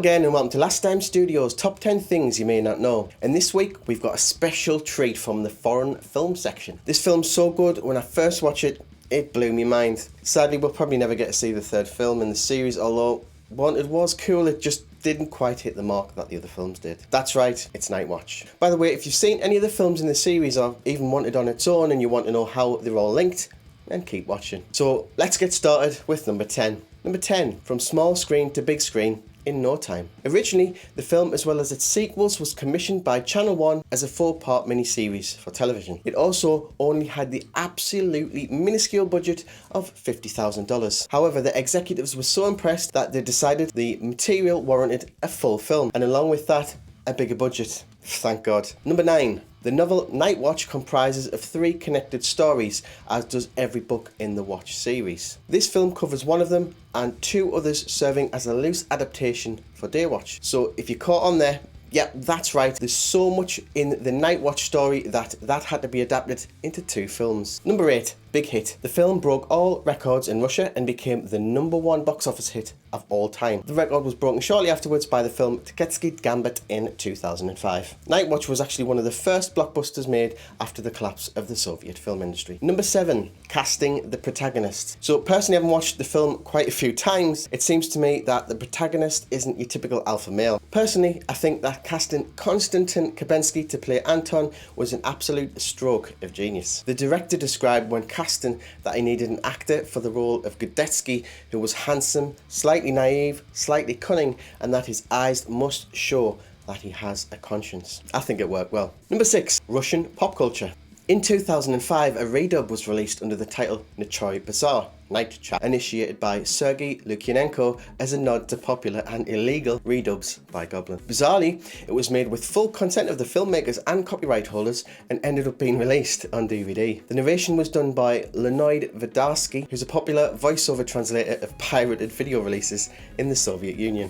again and welcome to Last Time Studios Top 10 Things You May Not Know. And this week we've got a special treat from the foreign film section. This film's so good, when I first watched it, it blew me mind. Sadly, we'll probably never get to see the third film in the series, although it was cool, it just didn't quite hit the mark that the other films did. That's right, it's Night Watch. By the way, if you've seen any of the films in the series or even wanted on its own and you want to know how they're all linked, then keep watching. So let's get started with number 10. Number 10, from small screen to big screen in no time. Originally, the film as well as its sequels was commissioned by Channel 1 as a 4-part miniseries for television. It also only had the absolutely minuscule budget of $50,000. However, the executives were so impressed that they decided the material warranted a full film, and along with that, a bigger budget. Thank God. Number 9. The novel Night Watch comprises of 3 connected stories, as does every book in the Watch series. This film covers one of them, and 2 others serving as a loose adaptation for Day Watch. So if you caught on there, yeah, that's right, there's so much in the Night Watch story that had to be adapted into 2 films. Number 8. Big hit. The film broke all records in Russia and became the #1 box office hit of all time. The record was broken shortly afterwards by the film Teketsky Gambit in 2005. Night Watch was actually one of the first blockbusters made after the collapse of the Soviet film industry. Number 7. Casting the protagonist. So personally, I haven't watched the film quite a few times. It seems to me that the protagonist isn't your typical alpha male. Personally, I think that casting Konstantin Kabensky to play Anton was an absolute stroke of genius. The director described when casting that he needed an actor for the role of Gudetsky who was handsome, slightly naive, slightly cunning, and that his eyes must show that he has a conscience. I think it worked well. Number 6. Russian pop culture. In 2005, a redub was released under the title Nichoy Bazaar, Night Chat, initiated by Sergei Lukyanenko as a nod to popular and illegal redubs by Goblin. Bizarrely, it was made with full consent of the filmmakers and copyright holders and ended up being released on DVD. The narration was done by Leonid Vodarsky, who's a popular voiceover translator of pirated video releases in the Soviet Union.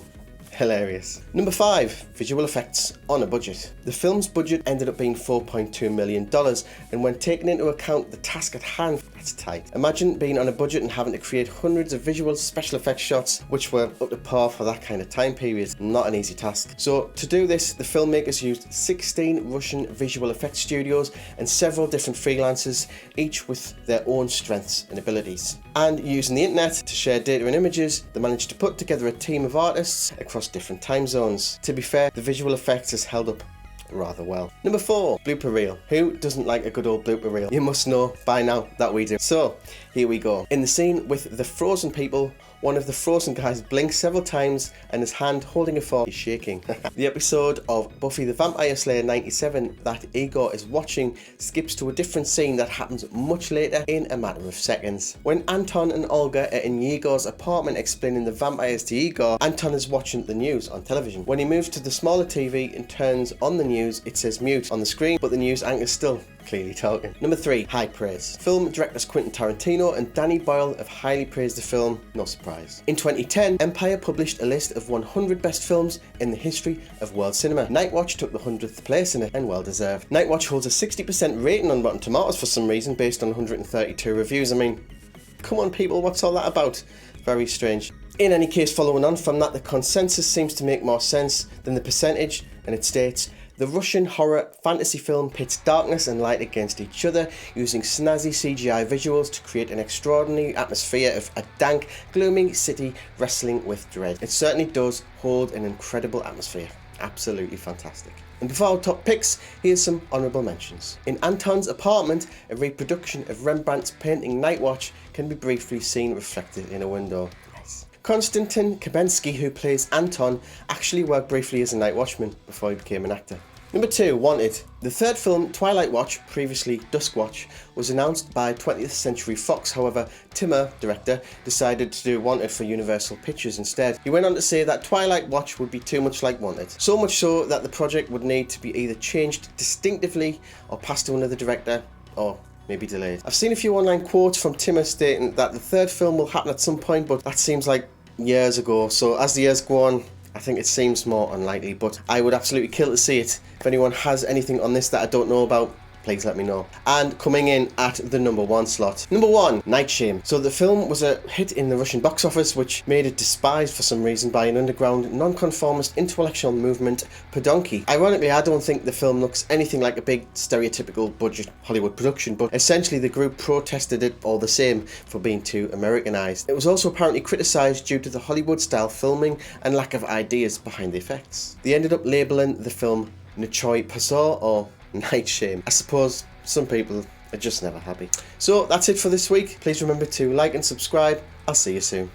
Hilarious. Number 5. Visual effects on a budget. The film's budget ended up being $4.2 million, and when taking into account the task at hand, that's tight. Imagine being on a budget and having to create hundreds of visual special effects shots which were up to par for that kind of time period. Not an easy task. So to do this, the filmmakers used 16 Russian visual effects studios and several different freelancers, each with their own strengths and abilities. And using the internet to share data and images, they managed to put together a team of artists across different time zones. To be fair, the visual effects has held up rather well. Number 4. Blooper Reel. Who doesn't like a good old blooper reel? You must know by now that we do. So, here we go. In the scene with the frozen people, one of the frozen guys blinks several times and his hand holding a fork is shaking. The episode of Buffy the Vampire Slayer 97 that Igor is watching skips to a different scene that happens much later in a matter of seconds. When Anton and Olga are in Igor's apartment explaining the vampires to Igor, Anton is watching the news on television. When he moves to the smaller TV and turns on the news, it says mute on the screen, but the news anchor's still clearly talking. Number 3. High praise. Film directors Quentin Tarantino and Danny Boyle have highly praised the film, no surprise. In 2010, Empire published a list of 100 best films in the history of world cinema. Night Watch took the 100th place in it, and well deserved. Night Watch holds a 60% rating on Rotten Tomatoes for some reason, based on 132 reviews. I mean, come on people, what's all that about? Very strange. In any case, following on from that, the consensus seems to make more sense than the percentage, and it states, the Russian horror fantasy film pits darkness and light against each other, using snazzy CGI visuals to create an extraordinary atmosphere of a dank, gloomy city wrestling with dread. It certainly does hold an incredible atmosphere. Absolutely fantastic. And before our top picks, here's some honourable mentions. In Anton's apartment, a reproduction of Rembrandt's painting Night Watch can be briefly seen reflected in a window. Konstantin Kabensky, who plays Anton, actually worked briefly as a night watchman before he became an actor. Number 2. Wanted. The third film, Twilight Watch, previously Dusk Watch, was announced by 20th Century Fox. However, Timur, director, decided to do Wanted for Universal Pictures instead. He went on to say that Twilight Watch would be too much like Wanted. So much so that the project would need to be either changed distinctively or passed to another director, or maybe delayed. I've seen a few online quotes from Timur stating that the third film will happen at some point, but that seems like years ago. So as the years go on, I think it seems more unlikely, but I would absolutely kill to see it. If anyone has anything on this that I don't know about, please let me know. And coming in at the number 1 slot. Number 1, Night Shame. So the film was a hit in the Russian box office, which made it despised for some reason by an underground non-conformist intellectual movement, Podonky. Ironically, I don't think the film looks anything like a big stereotypical budget Hollywood production, but essentially the group protested it all the same for being too Americanized. It was also apparently criticized due to the Hollywood style filming and lack of ideas behind the effects. They ended up labeling the film Nichoy Pozor, or Night Shame. I suppose some people are just never happy. So that's it for this week. Please remember to like and subscribe. I'll see you soon.